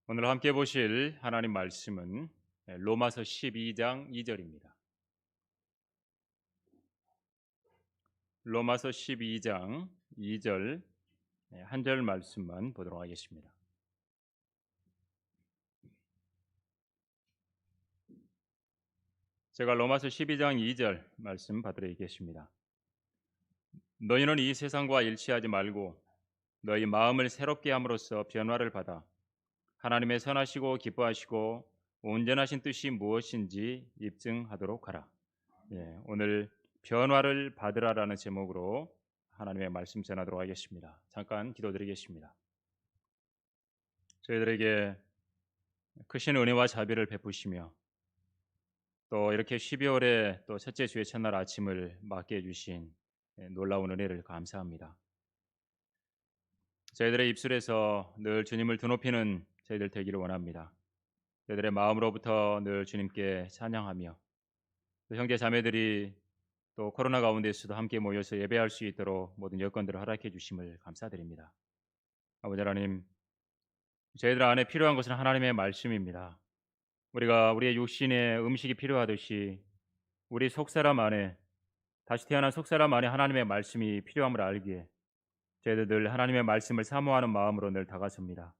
오늘 함께 보실 하나님 말씀은 로마서 12장 2절입니다. 로마서 12장 2절 한 절 말씀만 보도록 하겠습니다. 제가 로마서 12장 2절 말씀 받들어있겠습니다. 너희는 이 세상과 일치하지 말고 너희 마음을 새롭게 함으로써 변화를 받아 하나님의 선하시고 기뻐하시고 온전하신 뜻이 무엇인지 입증하도록 하라. 오늘 변화를 받으라라는 제목으로 하나님의 말씀 전하도록 하겠습니다. 잠깐 기도드리겠습니다. 저희들에게 크신 은혜와 자비를 베푸시며 또 이렇게 12월에 또 첫째 주의 첫날 아침을 맞게 해주신 놀라운 은혜를 감사합니다. 저희들의 입술에서 늘 주님을 드높이는 저희들 되기를 원합니다. 저희들의 마음으로부터 늘 주님께 찬양하며 또 형제 자매들이 또 코로나 가운데서도 함께 모여서 예배할 수 있도록 모든 여건들을 허락해 주심을 감사드립니다. 아버지 하나님, 저희들 안에 필요한 것은 하나님의 말씀입니다. 우리가 우리의 육신의 음식이 필요하듯이 우리 속사람 안에, 다시 태어난 속사람 안에 하나님의 말씀이 필요함을 알기에 저희들 늘 하나님의 말씀을 사모하는 마음으로 늘 다가섭니다.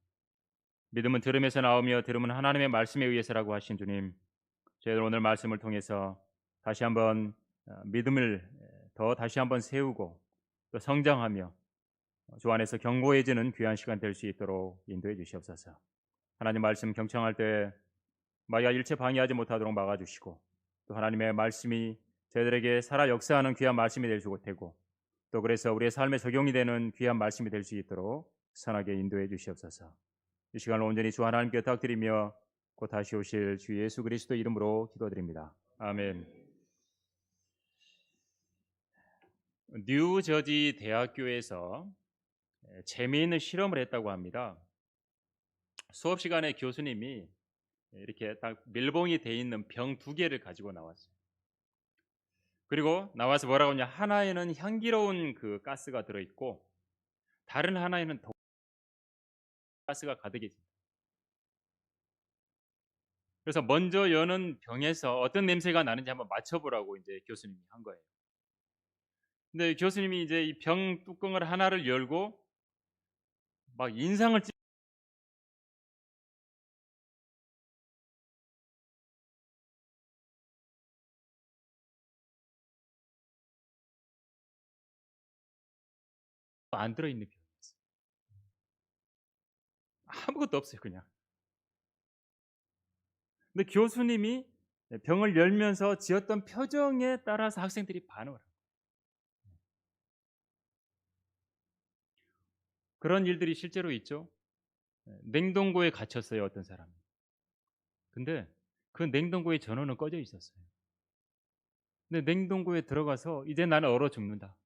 믿음은 들음에서 나오며 들음은 하나님의 말씀에 의해서라고 하신 주님, 저희들 오늘 말씀을 통해서 다시 한번 믿음을 더 다시 한번 세우고 또 성장하며 주 안에서 견고해지는 귀한 시간 될 수 있도록 인도해 주시옵소서. 하나님 말씀 경청할 때 마귀가 일체 방해하지 못하도록 막아주시고 또 하나님의 말씀이 저희들에게 살아 역사하는 귀한 말씀이 될 수 되고 또 그래서 우리의 삶에 적용이 되는 귀한 말씀이 될 수 있도록 선하게 인도해 주시옵소서. 이 시간을 온전히 주 하나님께 부탁드리며 곧 다시 오실 주 예수 그리스도 이름으로 기도드립니다. 아멘. 뉴저지 대학교에서 재미있는 실험을 했다고 합니다. 수업 시간에 교수님이 이렇게 딱 밀봉이 돼 있는 병 2개를 가지고 나왔어요. 그리고 나와서 뭐라고 하냐, 하나에는 향기로운 그 가스가 들어있고 다른 하나에는 독 가스가 가득 있어요. 그래서 먼저 여는 병에서 어떤 냄새가 나는지 한번 맞춰보라고 이제 교수님이 한 거예요. 근데 교수님이 이제 이 병 뚜껑을 하나를 열고 막 인상을 안 들어있는 병이었어요. 아무것도 없어요, 그냥. 근데 교수님이 병을 열면서 지었던 표정에 따라서 학생들이 반응을 합니다. 그런 일들이 실제로 있죠. 냉동고에 갇혔어요, 어떤 사람이. 근데 그 냉동고의 전원은 꺼져 있었어요. 근데 냉동고에 들어가서 이제 나는 얼어 죽는다.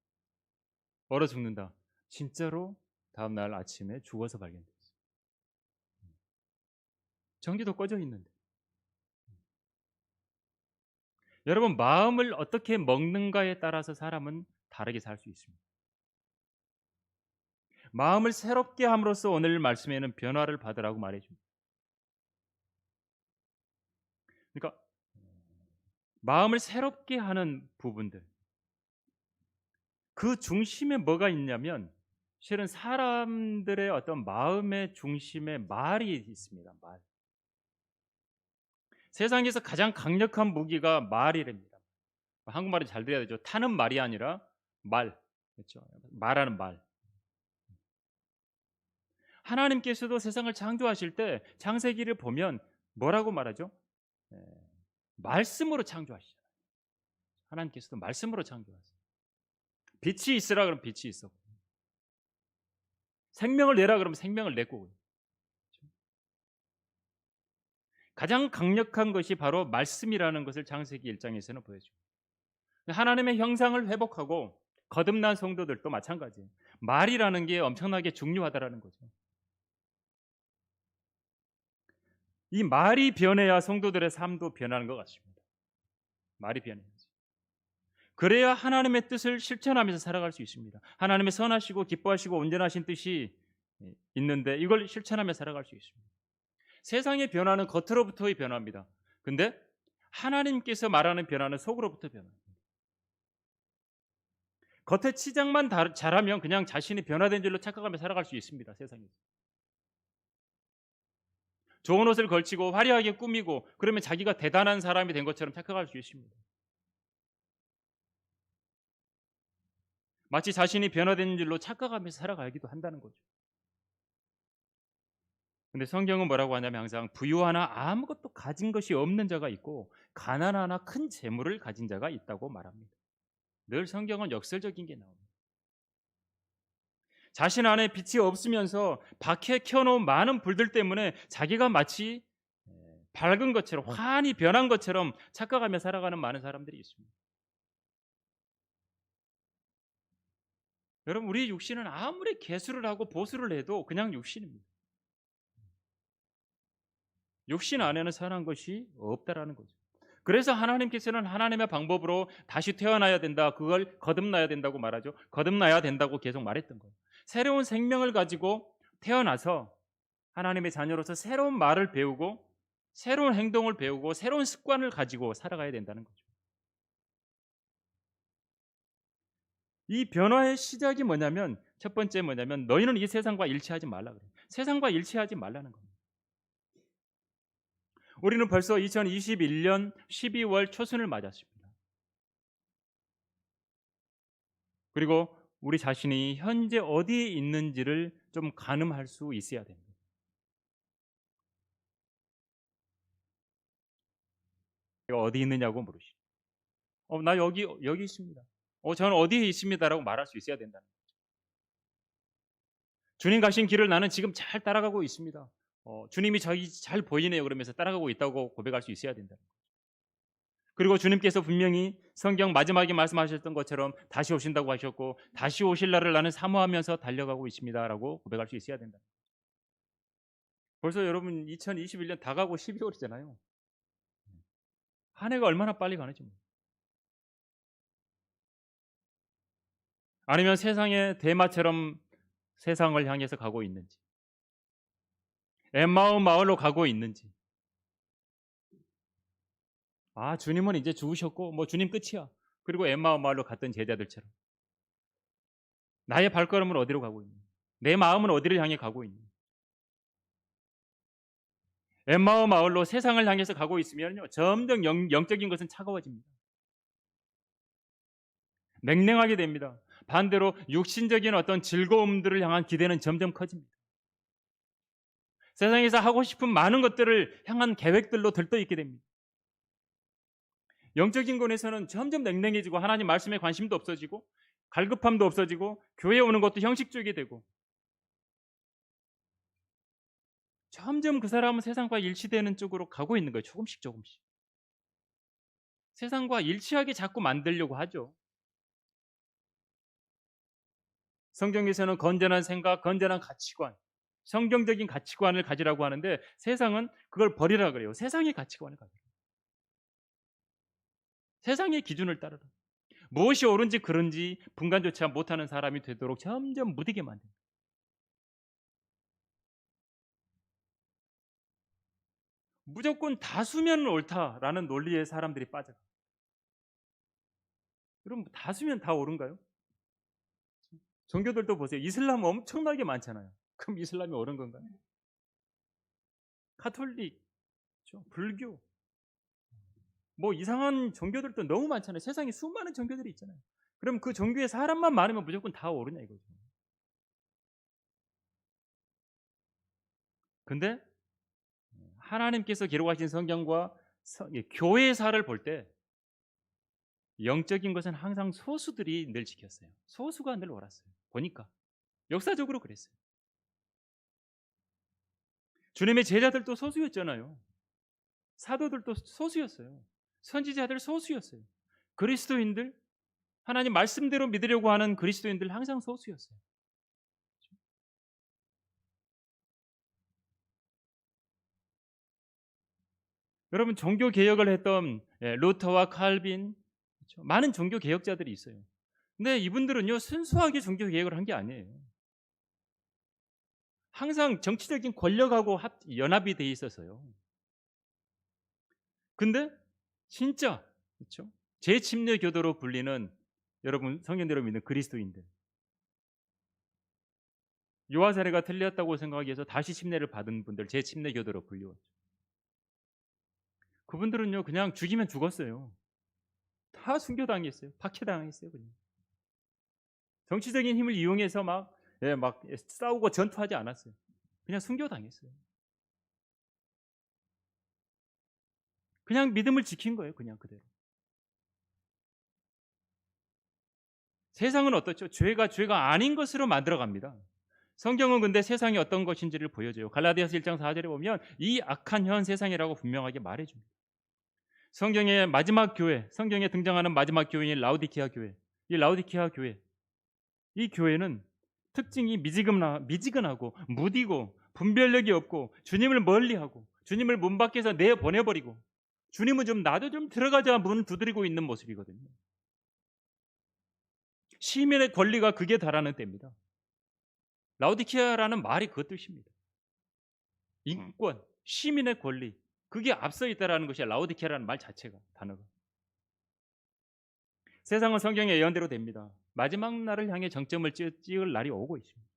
얼어 죽는다. 진짜로 다음 날 아침에 죽어서 발견됐어요. 전기도 꺼져 있는데. 여러분, 마음을 어떻게 먹는가에 따라서 사람은 다르게 살 수 있습니다. 마음을 새롭게 함으로써 오늘 말씀에는 변화를 받으라고 말해줍니다. 그러니까 마음을 새롭게 하는 부분들, 그 중심에 뭐가 있냐면 실은 사람들의 어떤 마음의 중심에 말이 있습니다. 말. 세상에서 가장 강력한 무기가 말이랍니다. 한국말이 잘 돼야 되죠. 타는 말이 아니라 말. 그렇죠? 말하는 말. 하나님께서도 세상을 창조하실 때 창세기를 보면 뭐라고 말하죠? 말씀으로 창조하시잖아요. 하나님께서도 말씀으로 창조하세요. 빛이 있으라 그러면 빛이 있었고, 생명을 내라 그러면 생명을 내고, 가장 강력한 것이 바로 말씀이라는 것을 창세기 1장에서는 보여줍니다. 하나님의 형상을 회복하고 거듭난 성도들도 마찬가지예요. 말이라는 게 엄청나게 중요하다라는 거죠. 이 말이 변해야 성도들의 삶도 변하는 것 같습니다. 말이 변해야지. 그래야 하나님의 뜻을 실천하면서 살아갈 수 있습니다. 하나님의 선하시고 기뻐하시고 온전하신 뜻이 있는데 이걸 실천하며 살아갈 수 있습니다. 세상의 변화는 겉으로부터의 변화입니다. 근데 하나님께서 말하는 변화는 속으로부터 변화입니다. 겉에 치장만 잘하면 그냥 자신이 변화된 줄로 착각하며 살아갈 수 있습니다. 세상에서. 좋은 옷을 걸치고 화려하게 꾸미고 그러면 자기가 대단한 사람이 된 것처럼 착각할 수 있습니다. 마치 자신이 변화된 줄로 착각하면서 살아가기도 한다는 거죠. 근데 성경은 뭐라고 하냐면 항상 부유하나 아무것도 가진 것이 없는 자가 있고 가난하나 큰 재물을 가진 자가 있다고 말합니다. 늘 성경은 역설적인 게 나옵니다. 자신 안에 빛이 없으면서 밖에 켜놓은 많은 불들 때문에 자기가 마치 밝은 것처럼 환히 변한 것처럼 착각하며 살아가는 많은 사람들이 있습니다. 여러분, 우리 육신은 아무리 개수를 하고 보수를 해도 그냥 육신입니다. 육신 안에는 선한 것이 없다라는 거죠. 그래서 하나님께서는 하나님의 방법으로 다시 태어나야 된다, 그걸 거듭나야 된다고 말하죠. 거듭나야 된다고 계속 말했던 거예요. 새로운 생명을 가지고 태어나서 하나님의 자녀로서 새로운 말을 배우고 새로운 행동을 배우고 새로운 습관을 가지고 살아가야 된다는 거죠. 이 변화의 시작이 뭐냐면 첫 번째 뭐냐면 너희는 이 세상과 일치하지 말라 그래요. 세상과 일치하지 말라는 겁니다. 우리는 벌써 2021년 12월 초순을 맞았습니다. 그리고 우리 자신이 현재 어디에 있는지를 좀 가늠할 수 있어야 됩니다. 내가 어디 있느냐고 물으시죠. 나 여기 있습니다. 저는 어디에 있습니다라고 말할 수 있어야 된다는 거예요. 주님 가신 길을 나는 지금 잘 따라가고 있습니다. 주님이 저기 잘 보이네요. 그러면서 따라가고 있다고 고백할 수 있어야 된다는 거죠. 그리고 주님께서 분명히 성경 마지막에 말씀하셨던 것처럼 다시 오신다고 하셨고 다시 오실 날을 나는 사모하면서 달려가고 있습니다라고 고백할 수 있어야 된다. 벌써 여러분 2021년 다 가고 12월이잖아요. 한 해가 얼마나 빨리 가는지. 아니면 세상의 대마처럼 세상을 향해서 가고 있는지, 엠마오 마을로 가고 있는지. 주님은 이제 죽으셨고 뭐 주님 끝이야. 그리고 엠마오 마을로 갔던 제자들처럼 나의 발걸음은 어디로 가고 있니? 내 마음은 어디를 향해 가고 있니? 엠마오 마을로 세상을 향해서 가고 있으면요 점점 영적인 것은 차가워집니다. 냉랭하게 됩니다. 반대로 육신적인 어떤 즐거움들을 향한 기대는 점점 커집니다. 세상에서 하고 싶은 많은 것들을 향한 계획들로 들떠있게 됩니다. 영적인 권에서는 점점 냉랭해지고 하나님 말씀에 관심도 없어지고 갈급함도 없어지고 교회에 오는 것도 형식적이 되고 점점 그 사람은 세상과 일치되는 쪽으로 가고 있는 거예요. 조금씩. 세상과 일치하게 자꾸 만들려고 하죠. 성경에서는 건전한 생각, 건전한 가치관, 성경적인 가치관을 가지라고 하는데 세상은 그걸 버리라 그래요. 세상의 가치관을 가지라. 세상의 기준을 따르라. 무엇이 옳은지 그른지 분간조차 못하는 사람이 되도록 점점 무디게 만듭니다. 무조건 다수면 옳다라는 논리에 사람들이 빠져요. 그럼 다수면 다 옳은가요? 종교들도 보세요. 이슬람 엄청나게 많잖아요. 그럼 이슬람이 옳은 건가요? 카톨릭, 불교, 뭐 이상한 종교들도 너무 많잖아요. 세상에 수많은 종교들이 있잖아요. 그럼 그 종교에 사람만 많으면 무조건 다 옳으냐 이거죠. 근데 하나님께서 기록하신 성경과 교회사를 볼 때 영적인 것은 항상 소수들이 늘 지켰어요. 소수가 늘 옳았어요. 보니까 역사적으로 그랬어요. 주님의 제자들도 소수였잖아요. 사도들도 소수였어요. 선지자들 소수였어요. 그리스도인들, 하나님 말씀대로 믿으려고 하는 그리스도인들 항상 소수였어요. 여러분 종교 개혁을 했던 루터와 칼빈, 그렇죠? 많은 종교 개혁자들이 있어요. 근데 이분들은요 순수하게 종교 개혁을 한 게 아니에요. 항상 정치적인 권력하고 연합이 돼 있어서요. 근데 진짜 그렇죠? 재침례 교도로 불리는 여러분 성경대로 믿는 그리스도인들, 요한 사례가 틀렸다고 생각하기 위해서 다시 침례를 받은 분들, 재침례 교도로 불리웠죠. 그분들은요 그냥 죽이면 죽었어요. 다 순교당했어요. 박해당했어요. 그냥 정치적인 힘을 이용해서 막 싸우고 전투하지 않았어요. 그냥 순교당했어요. 그냥 믿음을 지킨 거예요. 그냥 그대로. 세상은 어떻죠? 죄가 아닌 것으로 만들어갑니다. 성경은 근데 세상이 어떤 것인지를 보여줘요. 갈라디아서 1장 4절에 보면 이 악한 현 세상이라고 분명하게 말해줍니다. 성경의 마지막 교회, 성경에 등장하는 마지막 교회인 라우디키아 교회, 이 라우디키아 교회, 이 교회는 특징이 미지근하고 무디고 분별력이 없고 주님을 멀리하고 주님을 문 밖에서 내보내버리고 주님은 좀 나도 좀 들어가자 문 두드리고 있는 모습이거든요. 시민의 권리가 극에 달하는 때입니다. 라우디키아라는 말이 그 뜻입니다. 인권, 시민의 권리, 그게 앞서 있다라는 것이 라우디키아라는 말 자체가, 단어가. 세상은 성경의 예언대로 됩니다. 마지막 날을 향해 정점을 찍을 날이 오고 있습니다.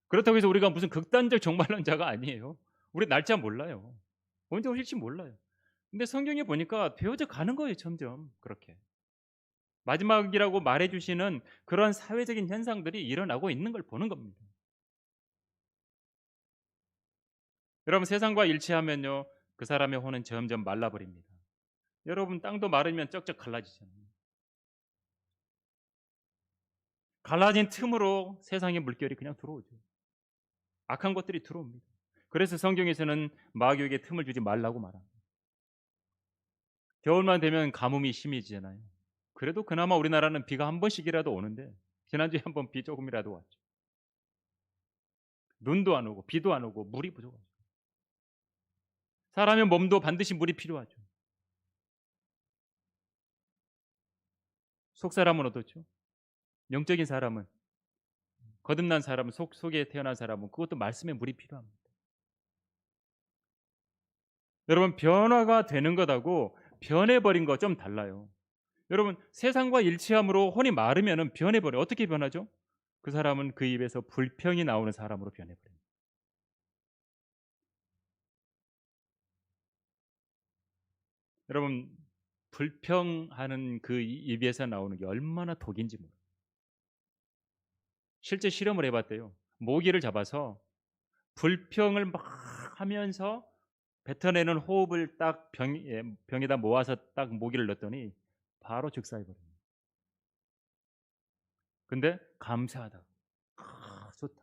그렇다고 해서 우리가 무슨 극단적 종말론자가 아니에요. 우리 날짜 몰라요. 언제 오실지 몰라요. 근데 성경에 보니까 되어져 가는 거예요. 점점 그렇게. 마지막이라고 말해주시는 그런 사회적인 현상들이 일어나고 있는 걸 보는 겁니다. 여러분 세상과 일치하면요 그 사람의 혼은 점점 말라버립니다. 여러분 땅도 마르면 쩍쩍 갈라지잖아요. 갈라진 틈으로 세상의 물결이 그냥 들어오죠. 악한 것들이 들어옵니다. 그래서 성경에서는 마귀에게 틈을 주지 말라고 말합니다. 겨울만 되면 가뭄이 심해지잖아요. 그래도 그나마 우리나라는 비가 한 번씩이라도 오는데 지난주에 한 번 비 조금이라도 왔죠. 눈도 안 오고 비도 안 오고 물이 부족하죠. 사람의 몸도 반드시 물이 필요하죠. 속 사람은 어떻죠? 영적인 사람은, 거듭난 사람은, 속에 태어난 사람은 그것도 말씀에 물이 필요합니다. 여러분 변화가 되는 것하고 변해버린 거 좀 달라요. 여러분 세상과 일치함으로 혼이 마르면 변해버려요. 어떻게 변하죠? 그 사람은 그 입에서 불평이 나오는 사람으로 변해버려요. 여러분 불평하는 그 입에서 나오는 게 얼마나 독인지 모르요. 실제 실험을 해봤대요. 모기를 잡아서 불평을 막 하면서 뱉어내는 호흡을 딱 병에다 모아서 딱 모기를 넣었더니 바로 즉사해버려요. 근데 감사하다. 좋다.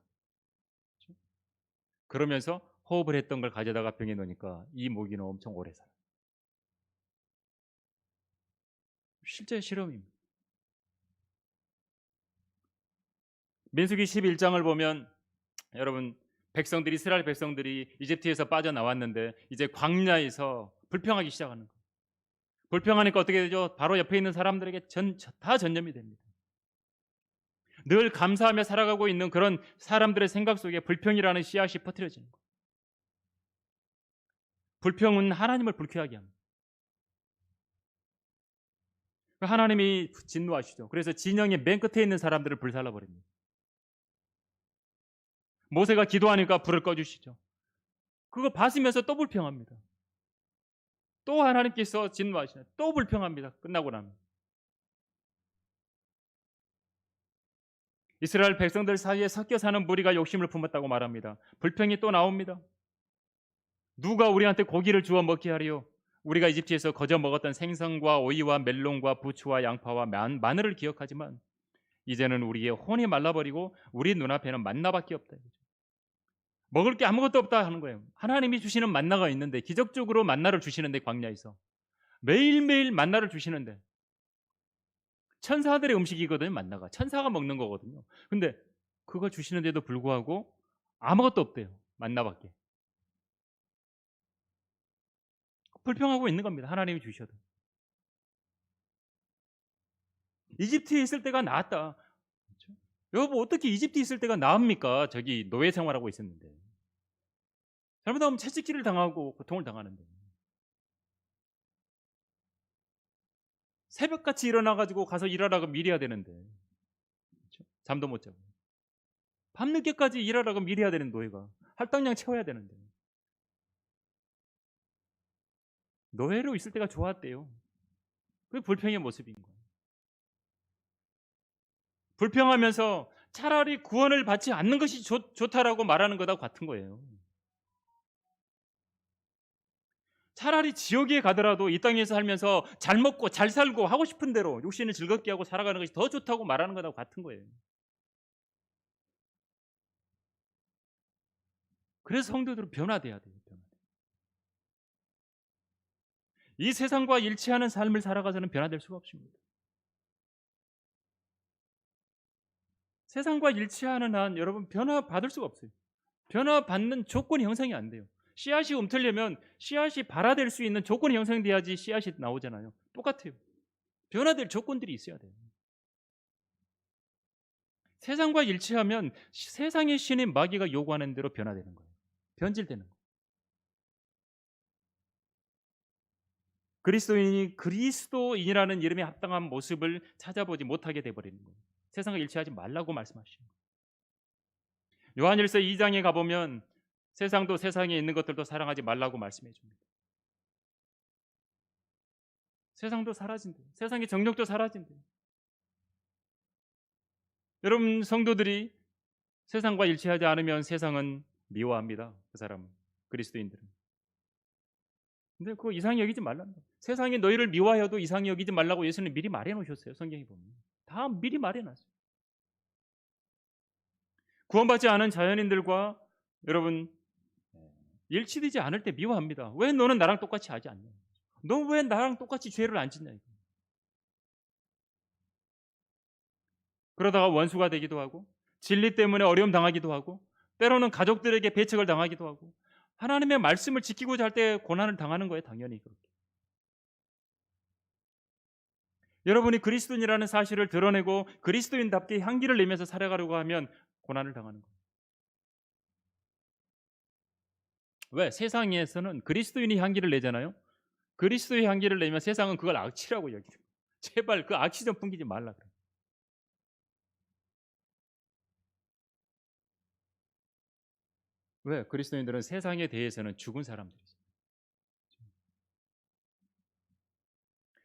그러면서 호흡을 했던 걸 가져다가 병에 넣으니까 이 모기는 엄청 오래 살아요. 실제 실험입니다. 민수기 11장을 보면 여러분 이스라엘 백성들이 이집트에서 빠져나왔는데 이제 광야에서 불평하기 시작하는 거예요. 불평하니까 어떻게 되죠? 바로 옆에 있는 사람들에게 다 전염이 됩니다. 늘 감사하며 살아가고 있는 그런 사람들의 생각 속에 불평이라는 씨앗이 퍼뜨려지는 거예요. 불평은 하나님을 불쾌하게 합니다. 하나님이 진노하시죠. 그래서 진영의 맨 끝에 있는 사람들을 불살라버립니다. 모세가 기도하니까 불을 꺼주시죠. 그거 봤으면서 또 불평합니다. 또 하나님께서 진노하시죠. 또 불평합니다. 끝나고 나면. 이스라엘 백성들 사이에 섞여 사는 무리가 욕심을 품었다고 말합니다. 불평이 또 나옵니다. 누가 우리한테 고기를 주워 먹게 하리요? 우리가 이집트에서 거저 먹었던 생선과 오이와 멜론과 부추와 양파와 마늘을 기억하지만 이제는 우리의 혼이 말라버리고 우리 눈앞에는 만나밖에 없다. 먹을 게 아무것도 없다 하는 거예요. 하나님이 주시는 만나가 있는데 기적적으로 만나를 주시는데 광야에서 매일매일 만나를 주시는데 천사들의 음식이거든요. 만나가 천사가 먹는 거거든요. 근데 그걸 주시는데도 불구하고 아무것도 없대요. 만나밖에. 불평하고 있는 겁니다. 하나님이 주셔도. 이집트에 있을 때가 나았다. 그렇죠? 여러분 어떻게 이집트에 있을 때가 나읍니까? 저기 노예 생활하고 있었는데. 잘못하면 채찍질을 당하고 고통을 당하는데, 새벽같이 일어나가지고 가서 일하라고 미리 해야 되는데, 그렇죠? 잠도 못 자고 밤늦게까지 일하라고 미리 해야 되는 노예가 할당량 채워야 되는데, 노예로 있을 때가 좋았대요. 그게 불평의 모습인 거예요. 불평하면서 차라리 구원을 받지 않는 것이 좋다라고 말하는 거다 같은 거예요. 차라리 지옥에 가더라도 이 땅에서 살면서 잘 먹고 잘 살고 하고 싶은 대로 육신을 즐겁게 하고 살아가는 것이 더 좋다고 말하는 거다 같은 거예요. 그래서 성도들은 변화돼야 돼요. 이 세상과 일치하는 삶을 살아가서는 변화될 수가 없습니다. 세상과 일치하는 한 여러분 변화받을 수가 없어요. 변화받는 조건이 형성이 안 돼요. 씨앗이 움트려면 씨앗이 발화될 수 있는 조건이 형성돼야지 씨앗이 나오잖아요. 똑같아요. 변화될 조건들이 있어야 돼요. 세상과 일치하면 세상의 신인 마귀가 요구하는 대로 변화되는 거예요. 변질되는 거예요. 그리스도인이 그리스도인이라는 이름에 합당한 모습을 찾아보지 못하게 돼버리는 거예요. 세상과 일치하지 말라고 말씀하시는 거예요. 요한일서 2장에 가보면 세상도 세상에 있는 것들도 사랑하지 말라고 말씀해 줍니다. 세상도 사라진대요. 세상의 정욕도 사라진대요. 여러분 성도들이 세상과 일치하지 않으면 세상은 미워합니다. 그 사람은, 그리스도인들은. 근데 그거 이상히 여기지 말라는 거예요. 세상이 너희를 미워하여도 이상히 여기지 말라고 예수님 미리 말해 놓으셨어요. 성경에 보면 다 미리 말해 놨어요. 구원받지 않은 자연인들과 여러분 일치되지 않을 때 미워합니다. 왜 너는 나랑 똑같이 하지 않냐? 너 왜 나랑 똑같이 죄를 안 짓냐? 그러다가 원수가 되기도 하고 진리 때문에 어려움 당하기도 하고 때로는 가족들에게 배척을 당하기도 하고 하나님의 말씀을 지키고자 할 때 고난을 당하는 거예요. 당연히 그렇게. 여러분이 그리스도인이라는 사실을 드러내고 그리스도인답게 향기를 내면서 살아가려고 하면 고난을 당하는 거예요. 왜? 세상에서는 그리스도인이 향기를 내잖아요. 그리스도의 향기를 내면 세상은 그걸 악취라고 여기죠. 제발 그 악취 좀 풍기지 말라 그래요. 왜? 그리스도인들은 세상에 대해서는 죽은 사람들이죠.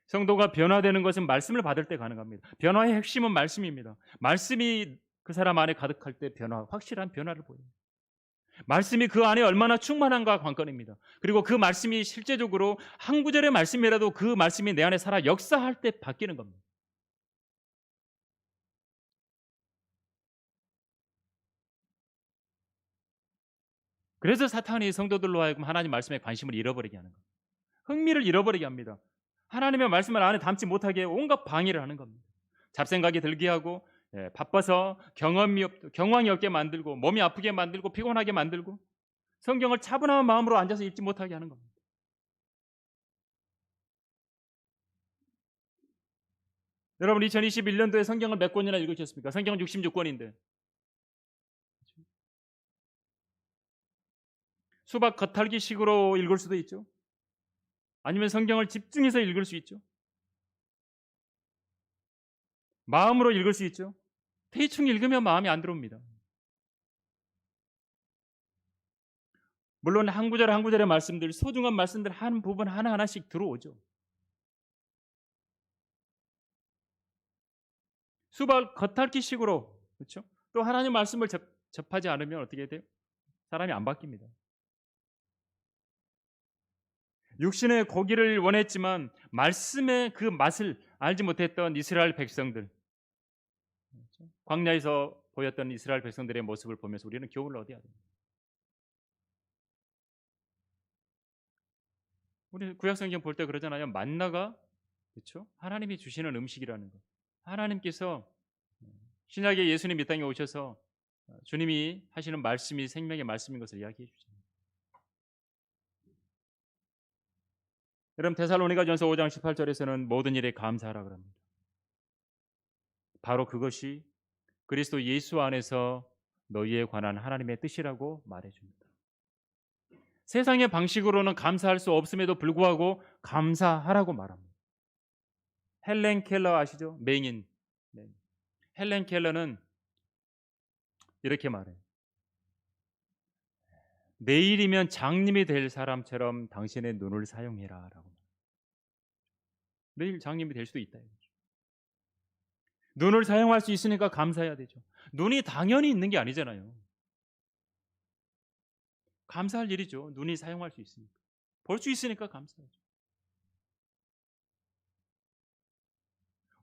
성도가 변화되는 것은 말씀을 받을 때 가능합니다. 변화의 핵심은 말씀입니다. 말씀이 그 사람 안에 가득할 때 확실한 변화를 보여요. 말씀이 그 안에 얼마나 충만한가 관건입니다. 그리고 그 말씀이 실제적으로 한 구절의 말씀이라도 그 말씀이 내 안에 살아 역사할 때 바뀌는 겁니다. 그래서 사탄이 성도들로 하여금 하나님 말씀에 관심을 잃어버리게 하는 겁니다. 흥미를 잃어버리게 합니다. 하나님의 말씀을 안에 담지 못하게 온갖 방해를 하는 겁니다. 잡생각이 들게 하고 바빠서 경황이 없게 만들고 몸이 아프게 만들고 피곤하게 만들고 성경을 차분한 마음으로 앉아서 읽지 못하게 하는 겁니다. 여러분 2021년도에 성경을 몇 권이나 읽으셨습니까? 성경은 66권인데 수박 겉핥기식으로 읽을 수도 있죠. 아니면 성경을 집중해서 읽을 수 있죠. 마음으로 읽을 수 있죠. 대충 읽으면 마음이 안 들어옵니다. 물론 한 구절 한 구절의 말씀들, 소중한 말씀들 한 부분 하나하나씩 들어오죠. 수박 겉핥기식으로, 그렇죠? 또 하나님 말씀을 접하지 않으면 어떻게 돼요? 사람이 안 바뀝니다. 육신의 고기를 원했지만 말씀의 그 맛을 알지 못했던 이스라엘 백성들, 그렇죠? 광야에서 보였던 이스라엘 백성들의 모습을 보면서 우리는 교훈을 얻어야 됩니다. 우리 구약성경 볼 때 그러잖아요. 만나가, 그렇죠? 하나님이 주시는 음식이라는 것. 하나님께서 신약에 예수님 이 땅에 오셔서 주님이 하시는 말씀이 생명의 말씀인 것을 이야기해 주잖아요. 여러분 데살로니가전서 5장 18절에서는 모든 일에 감사하라 그럽니다. 바로 그것이 그리스도 예수 안에서 너희에 관한 하나님의 뜻이라고 말해 줍니다. 세상의 방식으로는 감사할 수 없음에도 불구하고 감사하라고 말합니다. 헬렌 켈러 아시죠? 맹인. 네. 헬렌 켈러는 이렇게 말해요. 내일이면 장님이 될 사람처럼 당신의 눈을 사용해라라고. 내일 장님이 될 수도 있다. 눈을 사용할 수 있으니까 감사해야 되죠. 눈이 당연히 있는 게 아니잖아요. 감사할 일이죠. 눈이 사용할 수 있으니까. 볼 수 있으니까 감사하죠.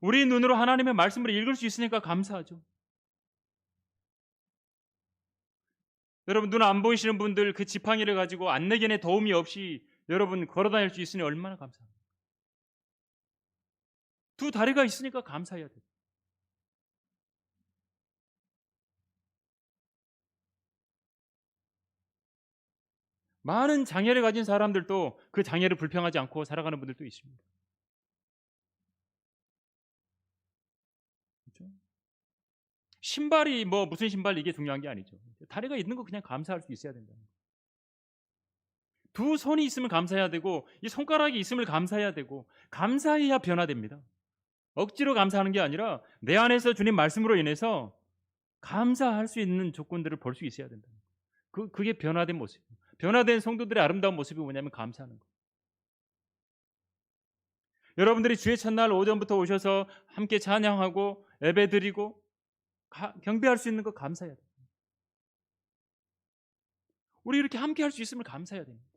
우리 눈으로 하나님의 말씀을 읽을 수 있으니까 감사하죠. 여러분 눈 안 보이시는 분들 그 지팡이를 가지고 안내견의 도움이 없이 여러분 걸어 다닐 수 있으니 얼마나 감사합니까? 두 다리가 있으니까 감사해야 돼요. 많은 장애를 가진 사람들도 그 장애를 불평하지 않고 살아가는 분들도 있습니다. 그렇죠? 신발이 뭐 무슨 신발 이게 중요한 게 아니죠. 다리가 있는 거 그냥 감사할 수 있어야 된다. 두 손이 있으면 감사해야 되고 이 손가락이 있음을 감사해야 되고 감사해야 변화됩니다. 억지로 감사하는 게 아니라 내 안에서 주님 말씀으로 인해서 감사할 수 있는 조건들을 볼 수 있어야 된다. 그게 변화된 모습. 변화된 성도들의 아름다운 모습이 뭐냐면 감사하는 거예요. 여러분들이 주의 첫날 오전부터 오셔서 함께 찬양하고 예배드리고 경배할 수 있는 거 감사해야 돼요. 우리 이렇게 함께 할 수 있음을 감사해야 됩니다.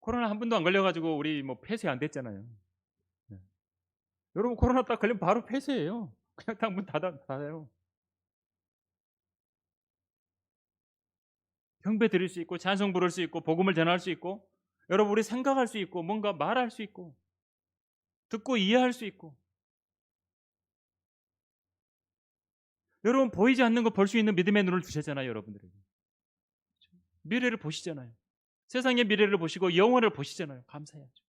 코로나 한 번도 안 걸려가지고 우리 뭐 폐쇄 안 됐잖아요. 네. 여러분 코로나 딱 걸리면 바로 폐쇄예요. 그냥 딱 문 닫아요. 경배 드릴 수 있고 찬송 부를 수 있고 복음을 전할 수 있고 여러분 우리 생각할 수 있고 뭔가 말할 수 있고 듣고 이해할 수 있고 여러분 보이지 않는 거 볼 수 있는 믿음의 눈을 주셨잖아요. 여러분들에게 미래를 보시잖아요. 세상의 미래를 보시고 영원을 보시잖아요. 감사해야죠.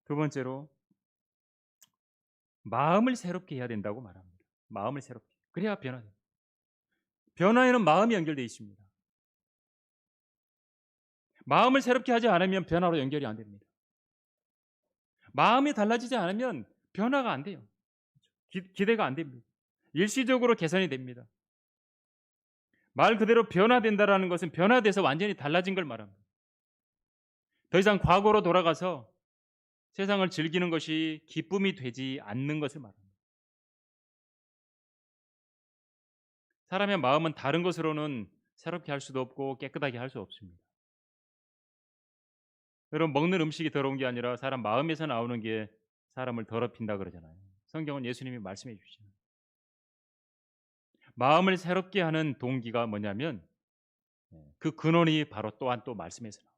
두 번째로 마음을 새롭게 해야 된다고 말합니다. 마음을 새롭게. 그래야 변화돼요. 변화에는 마음이 연결되어 있습니다. 마음을 새롭게 하지 않으면 변화로 연결이 안 됩니다. 마음이 달라지지 않으면 변화가 안 돼요. 기대가 안 됩니다. 일시적으로 개선이 됩니다. 말 그대로 변화된다라는 것은 변화돼서 완전히 달라진 걸 말합니다. 더 이상 과거로 돌아가서 세상을 즐기는 것이 기쁨이 되지 않는 것을 말합니다. 사람의 마음은 다른 것으로는 새롭게 할 수도 없고 깨끗하게 할 수 없습니다. 여러분 먹는 음식이 더러운 게 아니라 사람 마음에서 나오는 게 사람을 더럽힌다 그러잖아요. 성경은 예수님이 말씀해 주시잖아요. 마음을 새롭게 하는 동기가 뭐냐면 그 근원이 바로 또한 또 말씀에서 나옵니다.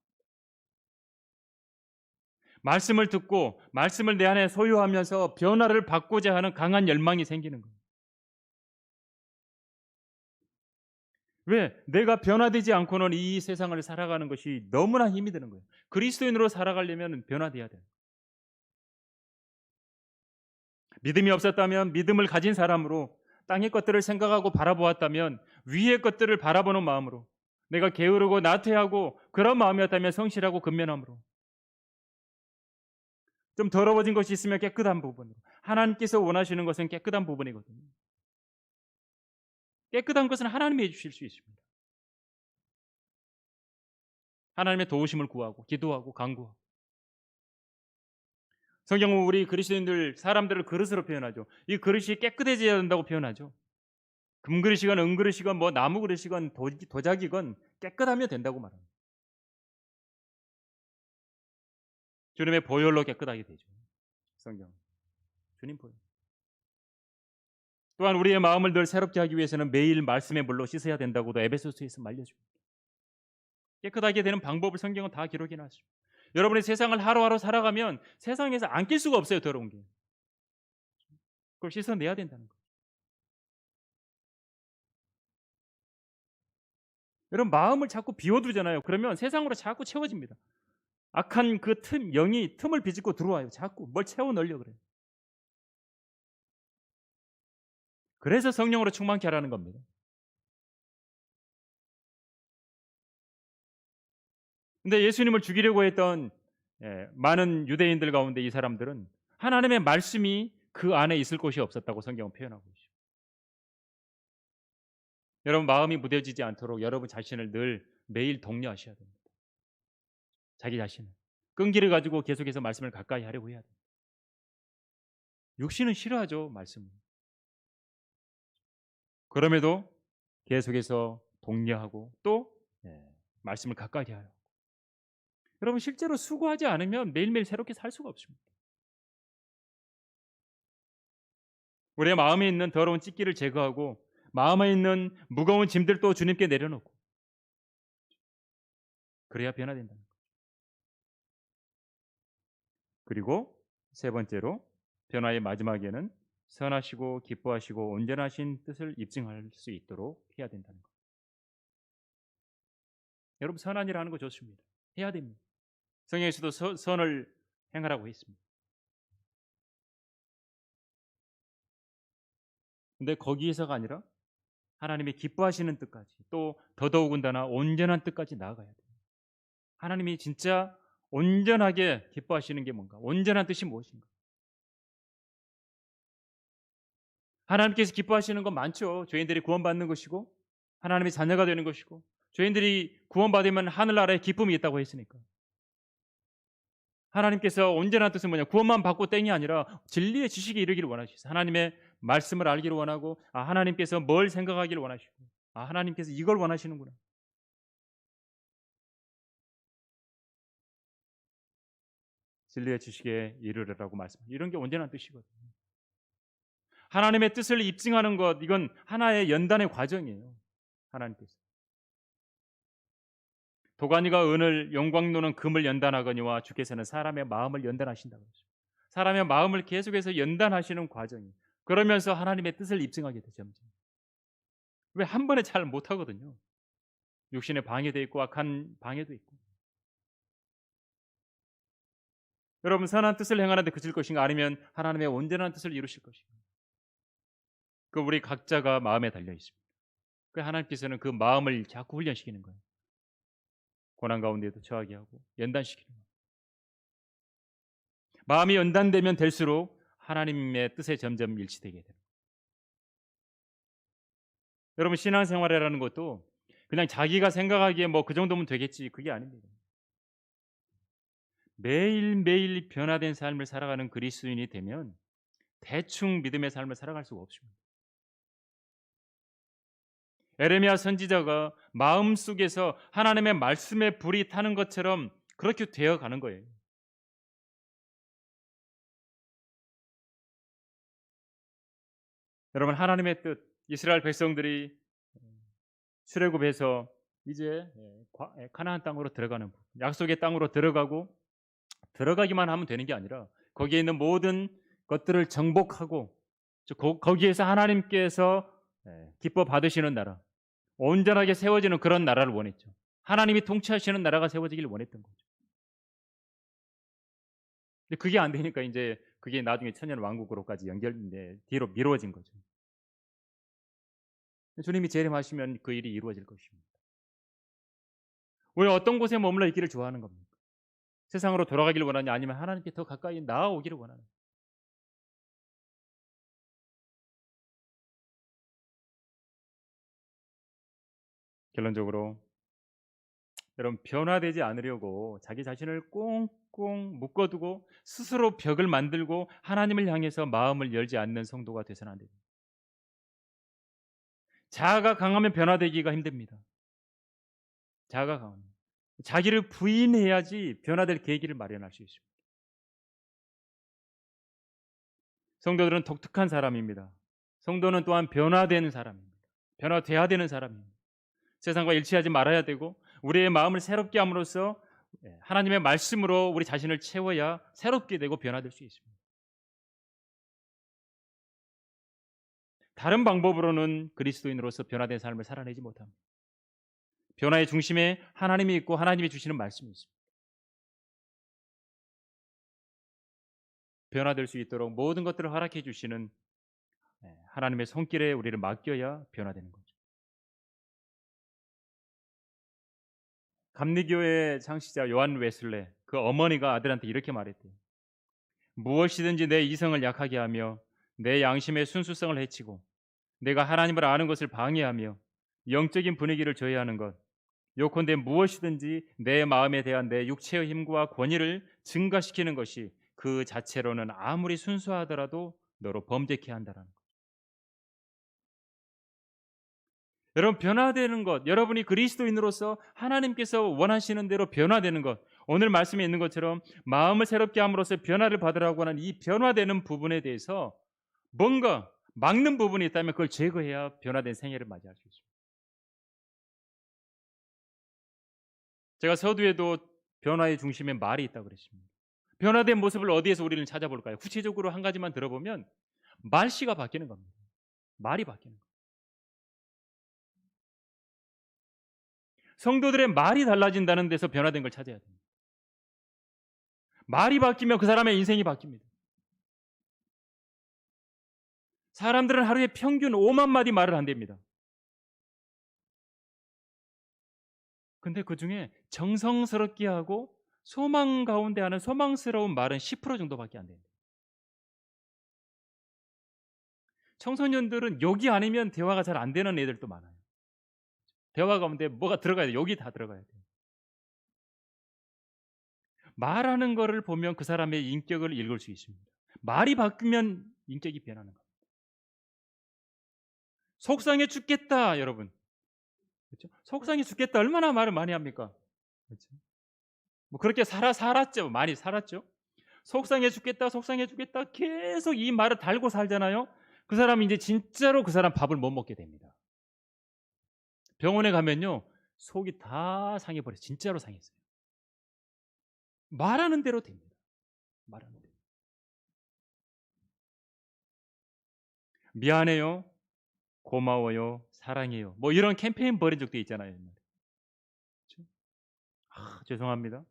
말씀을 듣고 말씀을 내 안에 소유하면서 변화를 받고자 하는 강한 열망이 생기는 거예요. 왜? 내가 변화되지 않고는 이 세상을 살아가는 것이 너무나 힘이 드는 거예요. 그리스도인으로 살아가려면 변화돼야 돼요. 믿음이 없었다면 믿음을 가진 사람으로 땅의 것들을 생각하고 바라보았다면 위의 것들을 바라보는 마음으로 내가 게으르고 나태하고 그런 마음이었다면 성실하고 근면함으로 좀 더러워진 것이 있으면 깨끗한 부분으로 하나님께서 원하시는 것은 깨끗한 부분이거든요. 깨끗한 것은 하나님이 해주실 수 있습니다. 하나님의 도우심을 구하고 기도하고 간구하고 성경은 우리 그리스도인들 사람들을 그릇으로 표현하죠. 이 그릇이 깨끗해져야 된다고 표현하죠. 금그릇이건 은그릇이건 뭐 나무 그릇이건 도자기건 깨끗하면 된다고 말합니다. 주님의 보혈로 깨끗하게 되죠. 성경 주님 보혈. 또한 우리의 마음을 늘 새롭게 하기 위해서는 매일 말씀의 물로 씻어야 된다고도 에베소서에서 말려줍니다. 깨끗하게 되는 방법을 성경은 다 기록해 놨습니다. 여러분이 세상을 하루하루 살아가면 세상에서 안 낄 수가 없어요. 더러운 게. 그걸 씻어내야 된다는 거예요. 여러분 마음을 자꾸 비워두잖아요. 그러면 세상으로 자꾸 채워집니다. 악한 그 영이 틈을 비집고 들어와요. 자꾸 뭘 채워 넣으려고 그래요. 그래서 성령으로 충만케 하라는 겁니다. 근데 예수님을 죽이려고 했던 많은 유대인들 가운데 이 사람들은 하나님의 말씀이 그 안에 있을 곳이 없었다고 성경은 표현하고 있습니다. 여러분 마음이 무뎌지지 않도록 여러분 자신을 늘 매일 독려하셔야 됩니다. 자기 자신을. 끈기를 가지고 계속해서 말씀을 가까이 하려고 해야 됩니다. 육신은 싫어하죠, 말씀을. 그럼에도 계속해서 독려하고 또 말씀을 가까이 하요. 여러분 실제로 수고하지 않으면 매일매일 새롭게 살 수가 없습니다. 우리의 마음에 있는 더러운 찌기를 제거하고 마음에 있는 무거운 짐들도 주님께 내려놓고 그래야 변화된다는 거예요. 그리고 세 번째로 변화의 마지막에는 선하시고 기뻐하시고 온전하신 뜻을 입증할 수 있도록 해야 된다는 거예요. 여러분 선한 일 하는 거 좋습니다. 해야 됩니다. 성경에서도 선을 행하라고 했습니다. 근데 거기에서가 아니라 하나님이 기뻐하시는 뜻까지 또 더더욱은다나 온전한 뜻까지 나아가야 돼요. 하나님이 진짜 온전하게 기뻐하시는 게 뭔가? 온전한 뜻이 무엇인가? 하나님께서 기뻐하시는 건 많죠. 죄인들이 구원받는 것이고 하나님의 자녀가 되는 것이고 죄인들이 구원받으면 하늘나라에 기쁨이 있다고 했으니까. 하나님께서 온전한 뜻은 뭐냐? 구원만 받고 땡이 아니라 진리의 지식에 이르기를 원하시죠. 하나님의 말씀을 알기를 원하고 하나님께서 뭘 생각하기를 원하시고 하나님께서 이걸 원하시는구나. 진리의 지식에 이르르라고 말씀합니다. 이런 게 온전한 뜻이거든요. 하나님의 뜻을 입증하는 것 이건 하나의 연단의 과정이에요. 하나님께서 도가니가 은을 영광로는 금을 연단하거니와 주께서는 사람의 마음을 연단하신다고 했습니다. 사람의 마음을 계속해서 연단하시는 과정이 그러면서 하나님의 뜻을 입증하게 되죠. 왜 한 번에 잘 못하거든요. 육신의 방해도 있고 악한 방해도 있고. 여러분 선한 뜻을 행하는데 그칠 것인가 아니면 하나님의 온전한 뜻을 이루실 것인가. 그 우리 각자가 마음에 달려 있습니다. 그 하나님께서는 그 마음을 자꾸 훈련시키는 거예요. 고난 가운데도 처하게 하고 연단시키는 거예요. 마음이 연단되면 될수록 하나님의 뜻에 점점 일치되게 돼요. 여러분 신앙생활이라는 것도 그냥 자기가 생각하기에 뭐 그 정도면 되겠지 그게 아닙니다. 매일매일 변화된 삶을 살아가는 그리스도인이 되면 대충 믿음의 삶을 살아갈 수가 없습니다. 에레미야 선지자가 마음속에서 하나님의 말씀에 불이 타는 것처럼 그렇게 되어 가는 거예요. 여러분 하나님의 뜻 이스라엘 백성들이 출애굽해서 이제 가나안 땅으로 들어가는 부분, 약속의 땅으로 들어가고 들어가기만 하면 되는 게 아니라 거기에 있는 모든 것들을 정복하고 거기에서 하나님께서 기뻐 받으시는 나라, 온전하게 세워지는 그런 나라를 원했죠. 하나님이 통치하시는 나라가 세워지길 원했던 거죠. 근데 그게 안 되니까 이제 그게 나중에 천년 왕국으로까지 뒤로 미뤄진 거죠. 주님이 재림하시면 그 일이 이루어질 것입니다. 우리 어떤 곳에 머물러 있기를 좋아하는 겁니까? 세상으로 돌아가기를 원하냐 아니면 하나님께 더 가까이 나아오기를 원하냐? 결론적으로 여러분 변화되지 않으려고 자기 자신을 꽁꽁 묶어두고 스스로 벽을 만들고 하나님을 향해서 마음을 열지 않는 성도가 되서는 안 됩니다. 자아가 강하면 변화되기가 힘듭니다. 자아가 강하면 자기를 부인해야지 변화될 계기를 마련할 수 있습니다. 성도들은 독특한 사람입니다. 성도는 또한 변화되는 사람입니다. 변화돼야 되는 사람입니다. 세상과 일치하지 말아야 되고 우리의 마음을 새롭게 함으로써 하나님의 말씀으로 우리 자신을 채워야 새롭게 되고 변화될 수 있습니다. 다른 방법으로는 그리스도인으로서 변화된 삶을 살아내지 못합니다. 변화의 중심에 하나님이 있고 하나님이 주시는 말씀이 있습니다. 변화될 수 있도록 모든 것들을 허락해 주시는 하나님의 손길에 우리를 맡겨야 변화되는 거죠. 감리교의 창시자 요한 웨슬레 그 어머니가 아들한테 이렇게 말했대요. 무엇이든지 내 이성을 약하게 하며 내 양심의 순수성을 해치고 내가 하나님을 아는 것을 방해하며 영적인 분위기를 저해하는 것, 요컨대 무엇이든지 내 마음에 대한 내 육체의 힘과 권위를 증가시키는 것이 그 자체로는 아무리 순수하더라도 너로 범죄케 한다라는 것. 여러분 변화되는 것, 여러분이 그리스도인으로서 하나님께서 원하시는 대로 변화되는 것, 오늘 말씀에 있는 것처럼 마음을 새롭게 함으로써 변화를 받으라고 하는 이 변화되는 부분에 대해서 뭔가 막는 부분이 있다면 그걸 제거해야 변화된 생애를 맞이할 수 있습니다. 제가 서두에도 변화의 중심에 말이 있다고 그랬습니다. 변화된 모습을 어디에서 우리는 찾아볼까요? 구체적으로 한 가지만 들어보면 말씨가 바뀌는 겁니다. 말이 바뀌는 거예요. 성도들의 말이 달라진다는 데서 변화된 걸 찾아야 됩니다. 말이 바뀌면 그 사람의 인생이 바뀝니다. 사람들은 하루에 평균 5만 마디 말을 한답니다. 근데 그 중에 정성스럽게 하고 소망 가운데 하는 소망스러운 말은 10% 정도밖에 안 됩니다. 청소년들은 여기 아니면 대화가 잘 안 되는 애들도 많아요. 대화 가운데 뭐가 들어가야 돼요. 여기 다 들어가야 돼요. 말하는 거를 보면 그 사람의 인격을 읽을 수 있습니다. 말이 바뀌면 인격이 변하는 거예요. 속상해 죽겠다, 여러분. 그렇죠? 속상해 죽겠다. 얼마나 말을 많이 합니까? 그렇죠? 뭐 그렇게 살았죠. 많이 살았죠. 속상해 죽겠다, 속상해 죽겠다. 계속 이 말을 달고 살잖아요. 그 사람이 이제 진짜로 그 사람 밥을 못 먹게 됩니다. 병원에 가면요. 속이 다 상해버려요. 진짜로 상했어요. 말하는 대로 됩니다. 말하는 대로. 미안해요. 고마워요. 사랑해요. 뭐 이런 캠페인 벌인 적도 있잖아요. 그렇죠? 죄송합니다.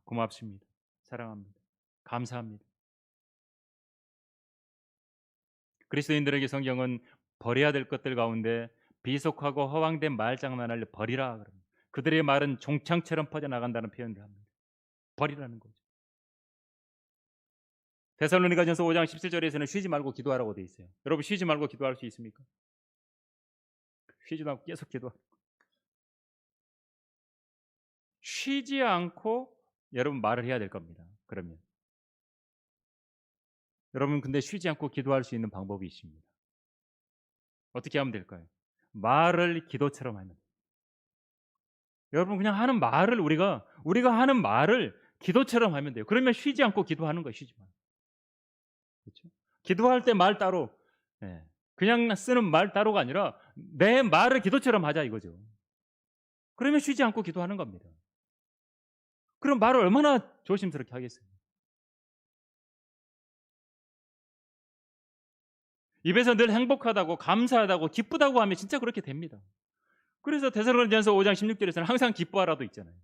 고맙습니다. 사랑합니다. 감사합니다. 그리스도인들에게 성경은 버려야 될 것들 가운데 비속하고 허황된 말장난을 버리라 그럽니다. 그들의 말은 종창처럼 퍼져나간다는 표현을 합니다. 버리라는 거죠. 데살로니가전서 5장 17절에서는 쉬지 말고 기도하라고 되어 있어요. 여러분 쉬지 말고 기도할 수 있습니까? 쉬지도 않고 계속 기도하고 쉬지 않고 여러분 말을 해야 될 겁니다. 그러면 여러분 근데 쉬지 않고 기도할 수 있는 방법이 있습니다. 어떻게 하면 될까요? 말을 기도처럼 하면. 여러분 그냥 하는 말을 우리가 하는 말을 기도처럼 하면 돼요. 그러면 쉬지 않고 기도하는 거예요. 쉬지 마. 그렇죠? 기도할 때 말 따로, 예. 그냥 쓰는 말 따로가 아니라 내 말을 기도처럼 하자 이거죠. 그러면 쉬지 않고 기도하는 겁니다. 그럼 말을 얼마나 조심스럽게 하겠어요. 입에서 늘 행복하다고 감사하다고 기쁘다고 하면 진짜 그렇게 됩니다. 그래서 데살로니가전서 5장 16절에서는 항상 기뻐하라도 있잖아요.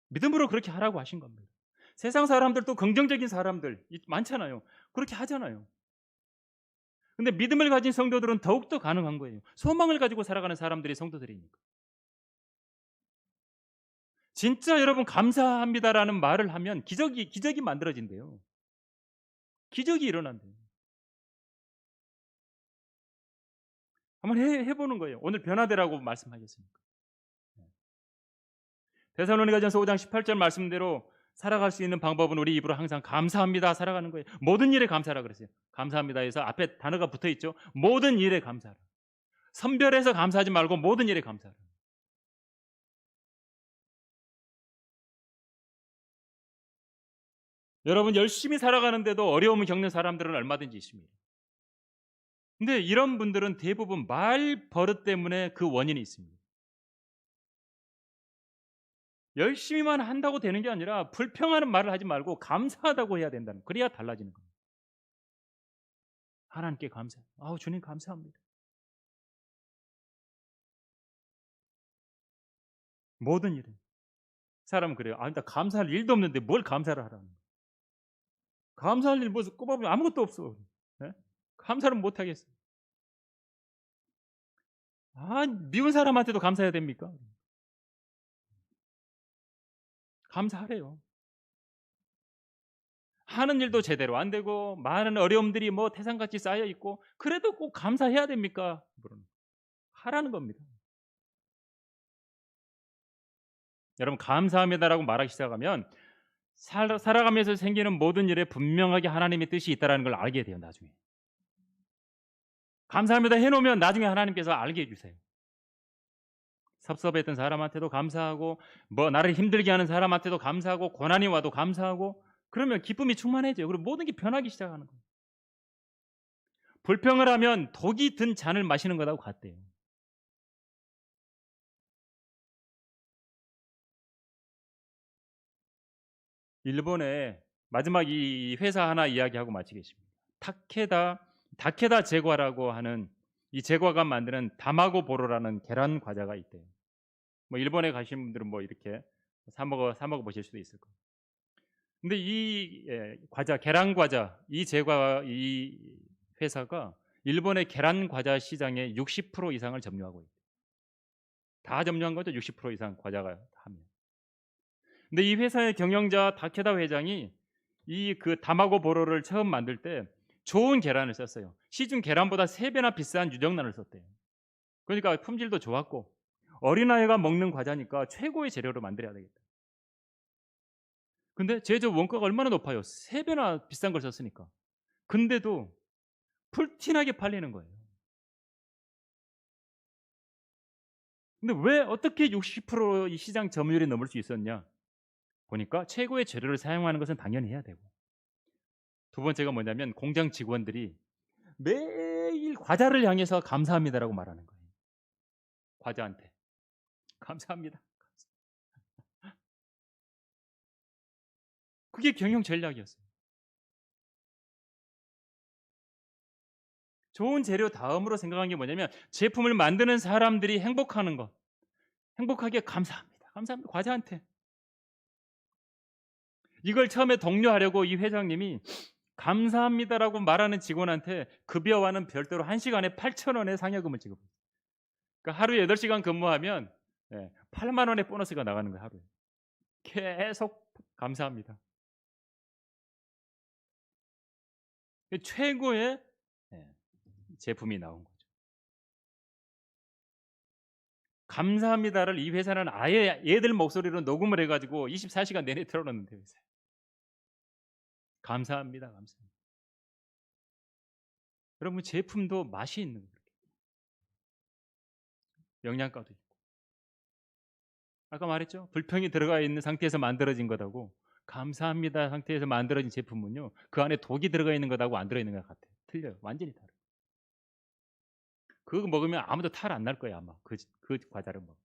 믿음으로 그렇게 하라고 하신 겁니다. 세상 사람들도 긍정적인 사람들 많잖아요. 그렇게 하잖아요. 근데 믿음을 가진 성도들은 더욱더 가능한 거예요. 소망을 가지고 살아가는 사람들이 성도들이니까. 진짜 여러분 감사합니다라는 말을 하면 기적이 만들어진대요. 기적이 일어난대요. 한번 해보는 거예요. 오늘 변화되라고 말씀하셨으니까. 데살로니가전서 5장 18절 말씀대로 살아갈 수 있는 방법은 우리 입으로 항상 감사합니다 살아가는 거예요. 모든 일에 감사하라 그랬어요. 감사합니다 해서 앞에 단어가 붙어 있죠. 모든 일에 감사하라. 선별해서 감사하지 말고 모든 일에 감사하라. 여러분 열심히 살아가는데도 어려움을 겪는 사람들은 얼마든지 있습니다. 근데 이런 분들은 대부분 말 버릇 때문에 그 원인이 있습니다. 열심히만 한다고 되는 게 아니라 불평하는 말을 하지 말고 감사하다고 해야 된다는, 그래야 달라지는 겁니다. 하나님께 감사. 아우 주님 감사합니다. 모든 일에. 사람은 그래요. 나 감사할 일도 없는데 뭘 감사를 하라는 거야. 감사할 일 무슨 꼽아보면 아무것도 없어. 예? 감사를 못 하겠어. 미운 사람한테도 감사해야 됩니까? 감사하래요. 하는 일도 제대로 안 되고 많은 어려움들이 뭐 태산같이 쌓여 있고 그래도 꼭 감사해야 됩니까? 하라는 겁니다. 여러분 감사합니다라고 말하기 시작하면 살아가면서 생기는 모든 일에 분명하게 하나님의 뜻이 있다는 걸 알게 돼요. 나중에 감사합니다 해놓으면 나중에 하나님께서 알게 해주세요. 섭섭했던 사람한테도 감사하고 뭐 나를 힘들게 하는 사람한테도 감사하고 고난이 와도 감사하고 그러면 기쁨이 충만해져요. 그리고 모든 게 변하기 시작하는 거예요. 불평을 하면 독이 든 잔을 마시는 것하고 같대요. 일본의 마지막 이 회사 하나 이야기하고 마치겠습니다. 타케다 제과라고 하는 이 제과가 만드는 다마고 보로라는 계란 과자가 있대요. 뭐 일본에 가신 분들은 뭐 이렇게 사 먹어 보실 수도 있을 거예요. 근데 이 과자 계란 과자 이 제과 이 회사가 일본의 계란 과자 시장의 60% 이상을 점유하고 있대요. 다 점유한 거죠. 60% 이상 과자가 하면. 근데 이 회사의 경영자 다케다 회장이 이 그 다마고 보로를 처음 만들 때 좋은 계란을 썼어요. 시중 계란보다 3배나 비싼 유정란을 썼대요. 그러니까 품질도 좋았고 어린아이가 먹는 과자니까 최고의 재료로 만들어야 되겠다. 근데 제조 원가가 얼마나 높아요? 3배나 비싼 걸 썼으니까. 근데도 풀티나게 팔리는 거예요. 근데 왜 어떻게 60%이 시장 점유율이 넘을 수 있었냐? 보니까 최고의 재료를 사용하는 것은 당연히 해야 되고 두 번째가 뭐냐면 공장 직원들이 매일 과자를 향해서 감사합니다라고 말하는 거예요. 과자한테 감사합니다. 그게 경영 전략이었어요. 좋은 재료 다음으로 생각한 게 뭐냐면 제품을 만드는 사람들이 행복하는 것. 행복하게 감사합니다. 감사합니다. 과자한테. 이걸 처음에 독려하려고 이 회장님이 감사합니다라고 말하는 직원한테 급여와는 별도로 1시간에 8,000원의 상여금을 지급해요. 그러니까 하루에 8시간 근무하면 8만 원의 보너스가 나가는 거예요. 하루에. 계속 감사합니다. 최고의 제품이 나온 거죠. 감사합니다를 이 회사는 아예 얘들 목소리로 녹음을 해가지고 24시간 내내 틀어놓는데 회사에. 감사합니다. 감사합니다. 여러분 제품도 맛이 있는 거예요. 영양가도 있고. 아까 말했죠. 불평이 들어가 있는 상태에서 만들어진 것하고 감사합니다 상태에서 만들어진 제품은요. 그 안에 독이 들어가 있는 것하고 안 들어있는 것 같아요. 틀려요. 완전히 다르요. 그거 먹으면 아무도 탈 안 날 거예요. 아마 그 과자를 먹으면.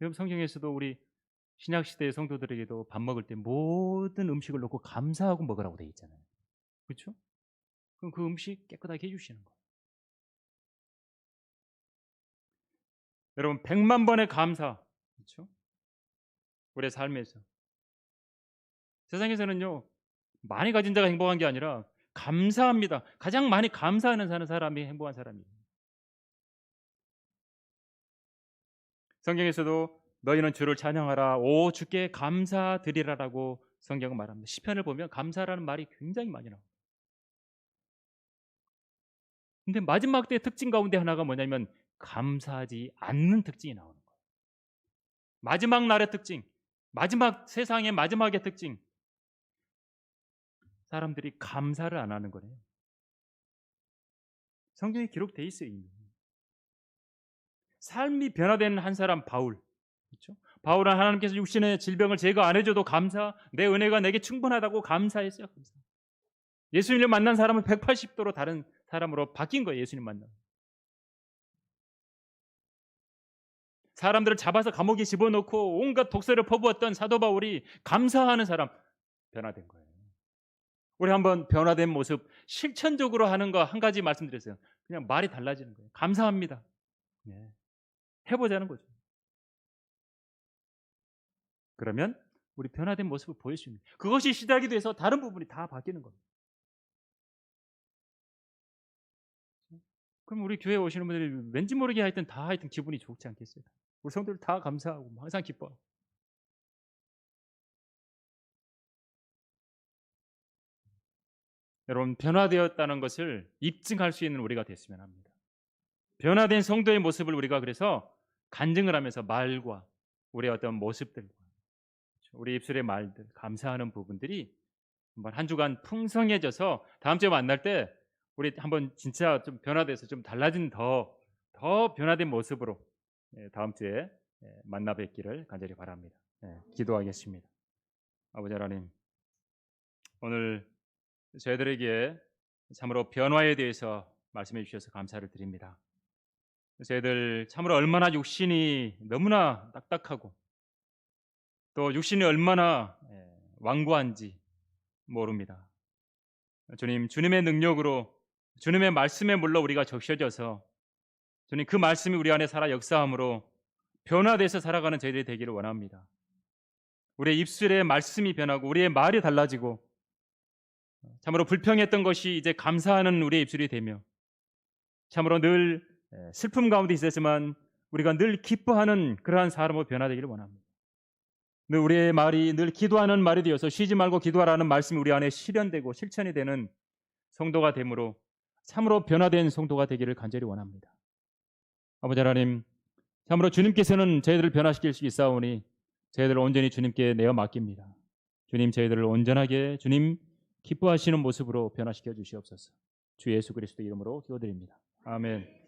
여러분 성경에서도 우리 신약 시대의 성도들에게도 밥 먹을 때 모든 음식을 놓고 감사하고 먹으라고 되어 있잖아요. 그렇죠? 그럼 그 음식 깨끗하게 해주시는 거예요. 여러분 100만 번의 감사, 그렇죠? 우리의 삶에서 세상에서는요 많이 가진 자가 행복한 게 아니라 감사합니다. 가장 많이 감사하는 사람이 행복한 사람이에요. 성경에서도 너희는 주를 찬양하라, 오 주께 감사드리라라고 성경은 말합니다. 시편을 보면 감사라는 말이 굉장히 많이 나와요. 근데 마지막 때의 특징 가운데 하나가 뭐냐면 감사하지 않는 특징이 나오는 거예요. 마지막 날의 특징, 마지막 세상의 마지막의 특징, 사람들이 감사를 안 하는 거래요. 성경에 기록돼 있어요. 이미. 삶이 변화되는 한 사람 바울, 그렇죠? 바울은 하나님께서 육신의 질병을 제거 안 해줘도 감사, 내 은혜가 내게 충분하다고 감사했어요. 감사. 예수님을 만난 사람은 180도로 다른 사람으로 바뀐 거예요. 예수님 만나. 사람들을 잡아서 감옥에 집어넣고 온갖 독설을 퍼부었던 사도 바울이 감사하는 사람 변화된 거예요. 우리 한번 변화된 모습 실천적으로 하는 거 한 가지 말씀드렸어요. 그냥 말이 달라지는 거예요. 감사합니다. 네. 해보자는 거죠. 그러면 우리 변화된 모습을 보일 수 있는, 그것이 시작이 돼서 다른 부분이 다 바뀌는 겁니다. 그럼 우리 교회 오시는 분들이 왠지 모르게 하여튼 기분이 좋지 않겠어요? 우리 성도들 다 감사하고 항상 기뻐. 여러분, 변화되었다는 것을 입증할 수 있는 우리가 됐으면 합니다. 변화된 성도의 모습을 우리가 그래서 간증을 하면서 말과 우리의 어떤 모습들과 우리 입술의 말들, 감사하는 부분들이 한번 한 주간 풍성해져서 다음 주에 만날 때 우리 한번 진짜 좀 변화돼서 좀 달라진 더 변화된 모습으로 다음 주에 만나 뵙기를 간절히 바랍니다. 기도하겠습니다. 아버지 하나님, 오늘 저희들에게 참으로 변화에 대해서 말씀해 주셔서 감사를 드립니다. 저희들 참으로 얼마나 육신이 너무나 딱딱하고 또 육신이 얼마나 완고한지 모릅니다. 주님, 주님의 능력으로 주님의 말씀에 물러 우리가 적셔져서 주님 그 말씀이 우리 안에 살아 역사함으로 변화돼서 살아가는 저희들이 되기를 원합니다. 우리의 입술의 말씀이 변하고 우리의 말이 달라지고 참으로 불평했던 것이 이제 감사하는 우리의 입술이 되며 참으로 늘 슬픔 가운데 있었지만 우리가 늘 기뻐하는 그러한 사람으로 변화되기를 원합니다. 늘 우리의 말이 늘 기도하는 말이 되어서 쉬지 말고 기도하라는 말씀이 우리 안에 실현되고 실천이 되는 성도가 되므로 참으로 변화된 성도가 되기를 간절히 원합니다. 아버지 하나님, 참으로 주님께서는 저희들을 변화시킬 수 있사오니 저희들을 온전히 주님께 내어 맡깁니다. 주님, 저희들을 온전하게 주님 기뻐하시는 모습으로 변화시켜 주시옵소서. 주 예수 그리스도 이름으로 기도드립니다. 아멘.